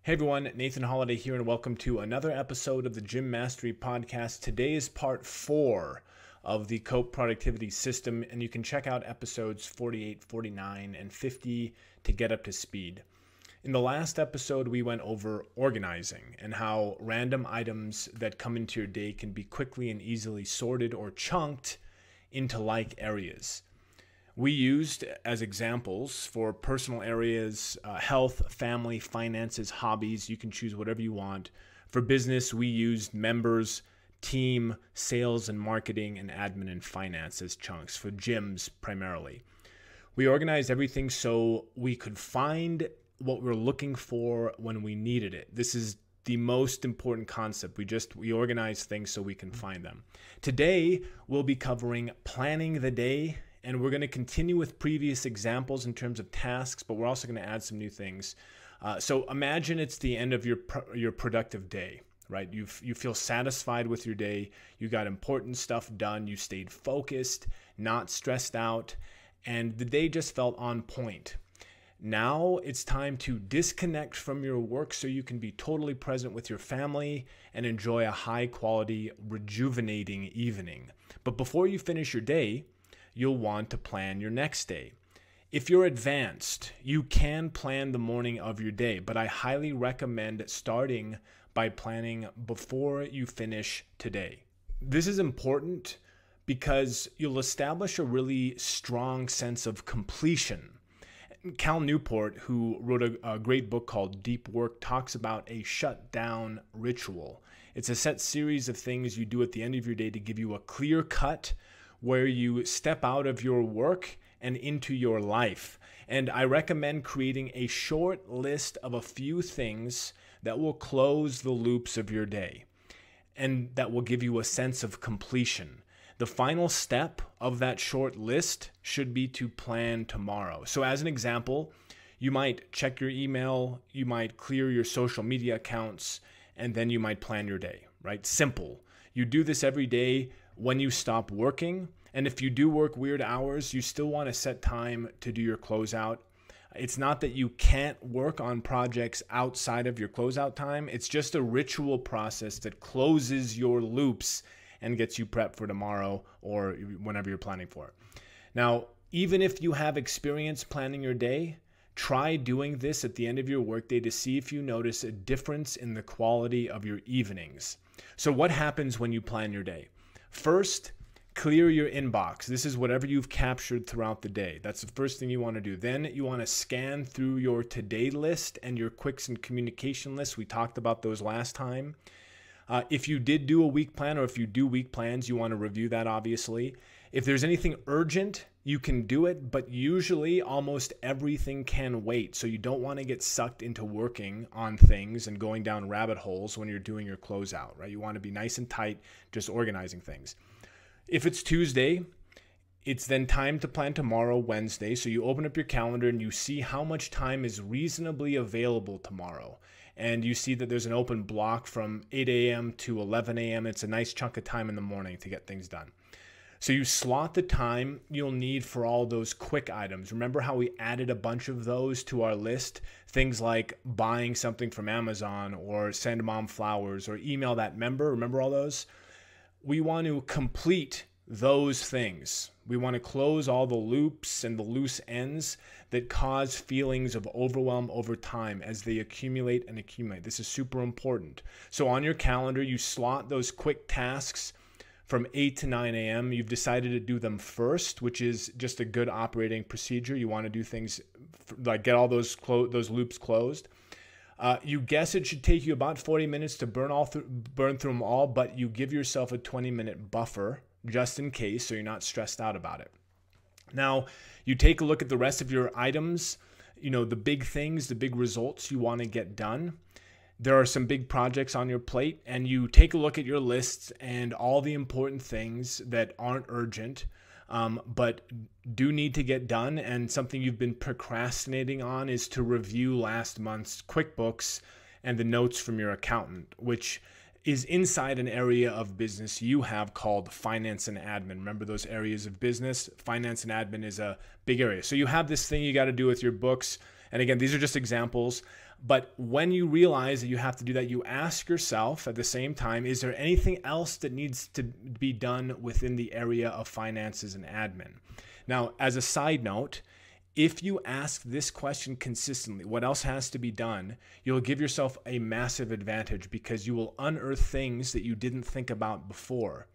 Hey everyone, Nathan Holiday here, and welcome to another episode of the Gym Mastery Podcast. Today is part 4 of the COPE Productivity System, and you can check out episodes 48, 49, and 50 to get up to speed. In the last episode, we went over organizing and how random items that come into your day can be quickly and easily sorted or chunked into like areas. We used as examples for personal areas, health, family, finances, hobbies. You can choose whatever you want. For business, we used members, team, sales and marketing, and admin and finance as chunks for gyms primarily. We organized everything so we could find what we're looking for when we needed it. This is the most important concept. We organize things so we can find them. Today, we'll be covering planning the day. And we're going to continue with previous examples in terms of tasks, but we're also going to add some new things. So imagine it's the end of your productive day, right? You feel satisfied with your day. You got important stuff done. You stayed focused, not stressed out, and the day just felt on point. Now it's time to disconnect from your work so you can be totally present with your family and enjoy a high-quality, rejuvenating evening. But before you finish your day, you'll want to plan your next day. If you're advanced, you can plan the morning of your day, but I highly recommend starting by planning before you finish today. This is important because you'll establish a really strong sense of completion. Cal Newport, who wrote a great book called Deep Work, talks about a shutdown ritual. It's a set series of things you do at the end of your day to give you a clear cut where you step out of your work and into your life. And I recommend creating a short list of a few things that will close the loops of your day and that will give you a sense of completion. The final step of that short list should be to plan tomorrow. So as an example, you might check your email, you might clear your social media accounts, and then you might plan your day, right? Simple. You do this every day when you stop working. And if you do work weird hours, you still want to set time to do your closeout. It's not that you can't work on projects outside of your closeout time. It's just a ritual process that closes your loops and gets you prepped for tomorrow or whenever you're planning for it. Now, even if you have experience planning your day, try doing this at the end of your workday to see if you notice a difference in the quality of your evenings. So what happens when you plan your day? First, clear your inbox. This is whatever you've captured throughout the day. That's the first thing you want to do. Then you want to scan through your to-day list and your quicks and communication list. We talked about those last time. If you did do a week plan or if you do week plans, you want to review that, obviously. If there's anything urgent, you can do it, but usually almost everything can wait. So you don't want to get sucked into working on things and going down rabbit holes when you're doing your closeout, right? You want to be nice and tight, just organizing things. If it's Tuesday, it's then time to plan tomorrow, Wednesday. So you open up your calendar and you see how much time is reasonably available tomorrow. And you see that there's an open block from 8 a.m. to 11 a.m. It's a nice chunk of time in the morning to get things done. So you slot the time you'll need for all those quick items. Remember how we added a bunch of those to our list? Things like buying something from Amazon or send mom flowers or email that member. Remember all those? We want to complete those things. We want to close all the loops and the loose ends that cause feelings of overwhelm over time as they accumulate and accumulate. This is super important. So on your calendar, you slot those quick tasks from 8 to 9 a.m. You've decided to do them first, which is just a good operating procedure. You want to do things like get all those loops closed. You guess it should take you about 40 minutes to burn through them all, but you give yourself a 20-minute buffer just in case, so you're not stressed out about it. Now, you take a look at the rest of your items, the big things, the big results you want to get done. There are some big projects on your plate, and you take a look at your lists and all the important things that aren't urgent, but do need to get done. And something you've been procrastinating on is to review last month's QuickBooks and the notes from your accountant, which is inside an area of business you have called finance and admin. Remember those areas of business? Finance and admin is a big area. So you have this thing you got to do with your books. And again, these are just examples. But when you realize that you have to do that, you ask yourself at the same time, is there anything else that needs to be done within the area of finances and admin? Now, as a side note, if you ask this question consistently, what else has to be done, you'll give yourself a massive advantage because you will unearth things that you didn't think about before.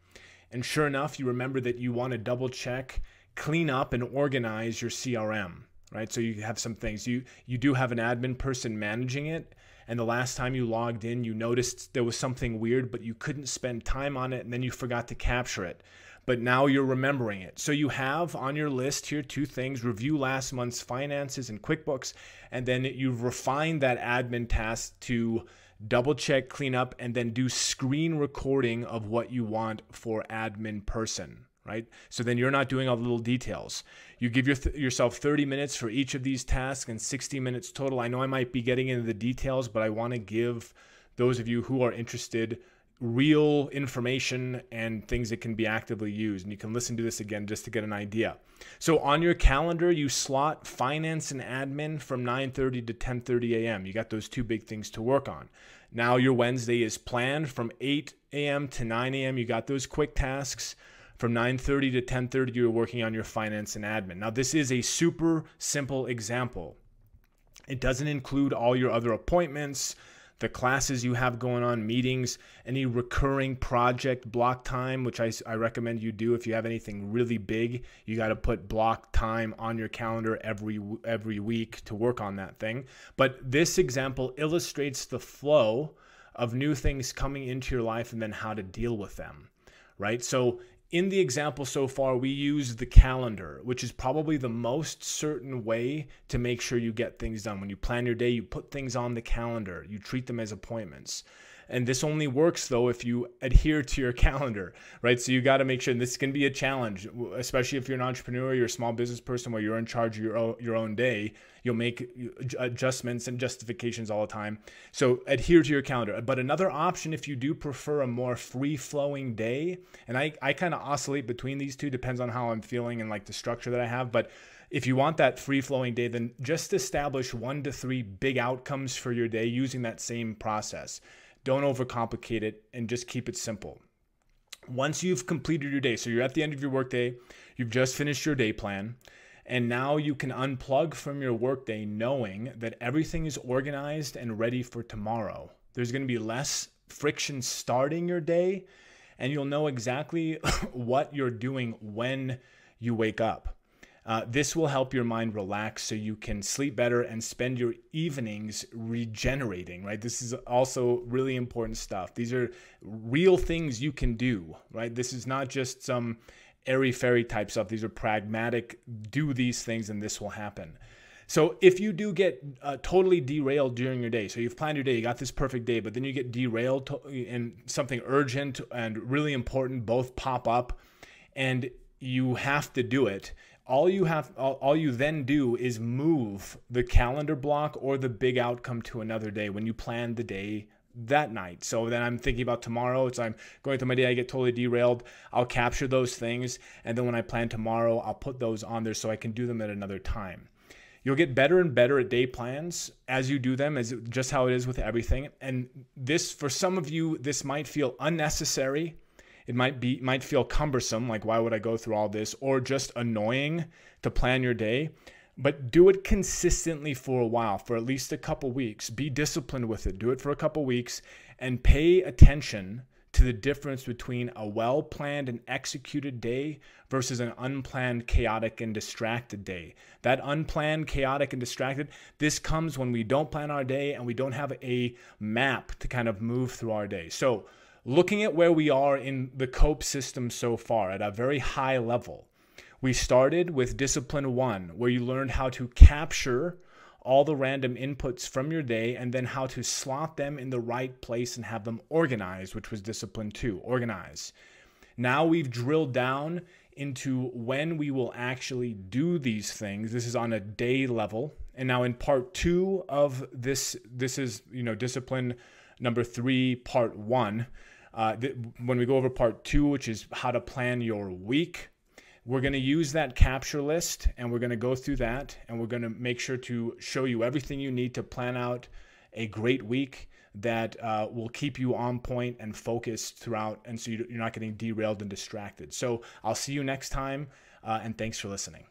And sure enough, you remember that you want to double check, clean up, and organize your CRM, right? So you have some things. You do have an admin person managing it, and the last time you logged in, you noticed there was something weird, but you couldn't spend time on it, and then you forgot to capture it. But now you're remembering it. So you have on your list here 2 things: review last month's finances in QuickBooks, and then you've refined that admin task to double check, clean up, and then do screen recording of what you want for admin person, right? So then you're not doing all the little details. You give yourself 30 minutes for each of these tasks and 60 minutes total. I know I might be getting into the details, but I want to give those of you who are interested real information and things that can be actively used. And you can listen to this again just to get an idea. So on your calendar, you slot finance and admin from 9:30 to 10:30 a.m. You got those 2 big things to work on. Now your Wednesday is planned from 8 a.m. to 9 a.m. You got those quick tasks. From 9:30 to 10:30, you're working on your finance and admin. Now this is a super simple example. It doesn't include all your other appointments, the classes you have going on, meetings, any recurring project block time, which I recommend you do. If you have anything really big, you got to put block time on your calendar every week to work on that thing. But this example illustrates the flow of new things coming into your life and then how to deal with them, right? So in the example so far, we use the calendar, which is probably the most certain way to make sure you get things done. When you plan your day, you put things on the calendar. You treat them as appointments. And this only works, though, if you adhere to your calendar, right? So you got to make sure, and this can be a challenge, especially if you're an entrepreneur, you're a small business person where you're in charge of your own day. You'll make adjustments and justifications all the time. So adhere to your calendar. But another option, if you do prefer a more free-flowing day, and I kind of oscillate between these two, depends on how I'm feeling and like the structure that I have, but if you want that free-flowing day, then just establish 1 to 3 big outcomes for your day using that same process. Don't overcomplicate it and just keep it simple. Once you've completed your day, so you're at the end of your workday, you've just finished your day plan, and now you can unplug from your workday knowing that everything is organized and ready for tomorrow. There's going to be less friction starting your day, and you'll know exactly what you're doing when you wake up. This will help your mind relax so you can sleep better and spend your evenings regenerating, right? This is also really important stuff. These are real things you can do, right? This is not just some airy-fairy type stuff. These are pragmatic, do these things and this will happen. So if you do get totally derailed during your day, so you've planned your day, you got this perfect day, but then you get derailed and something urgent and really important both pop up and you have to do it, all you then do is move the calendar block or the big outcome to another day when you plan the day that night. So then I'm thinking about tomorrow. So I'm going through my day, I get totally derailed. I'll capture those things. And then when I plan tomorrow, I'll put those on there so I can do them at another time. You'll get better and better at day plans as you do them, as just how it is with everything. And this, for some of you, this might feel unnecessary. It might feel cumbersome, like why would I go through all this, or just annoying to plan your day. But do it consistently for a while, for at least a couple weeks. Be disciplined with it. Do it for a couple weeks and pay attention to the difference between a well-planned and executed day versus an unplanned, chaotic, and distracted day. That unplanned, chaotic, and distracted, this comes when we don't plan our day and we don't have a map to kind of move through our day. So looking at where we are in the COPE system so far at a very high level, we started with Discipline 1, where you learned how to capture all the random inputs from your day and then how to slot them in the right place and have them organized, which was Discipline 2, organize. Now we've drilled down into when we will actually do these things. This is on a day level. And now in part 2 of this is, Discipline number 3, part 1. When we go over part 2, which is how to plan your week, we're going to use that capture list and we're going to go through that and we're going to make sure to show you everything you need to plan out a great week that will keep you on point and focused throughout, and so you're not getting derailed and distracted. So I'll see you next time, and thanks for listening.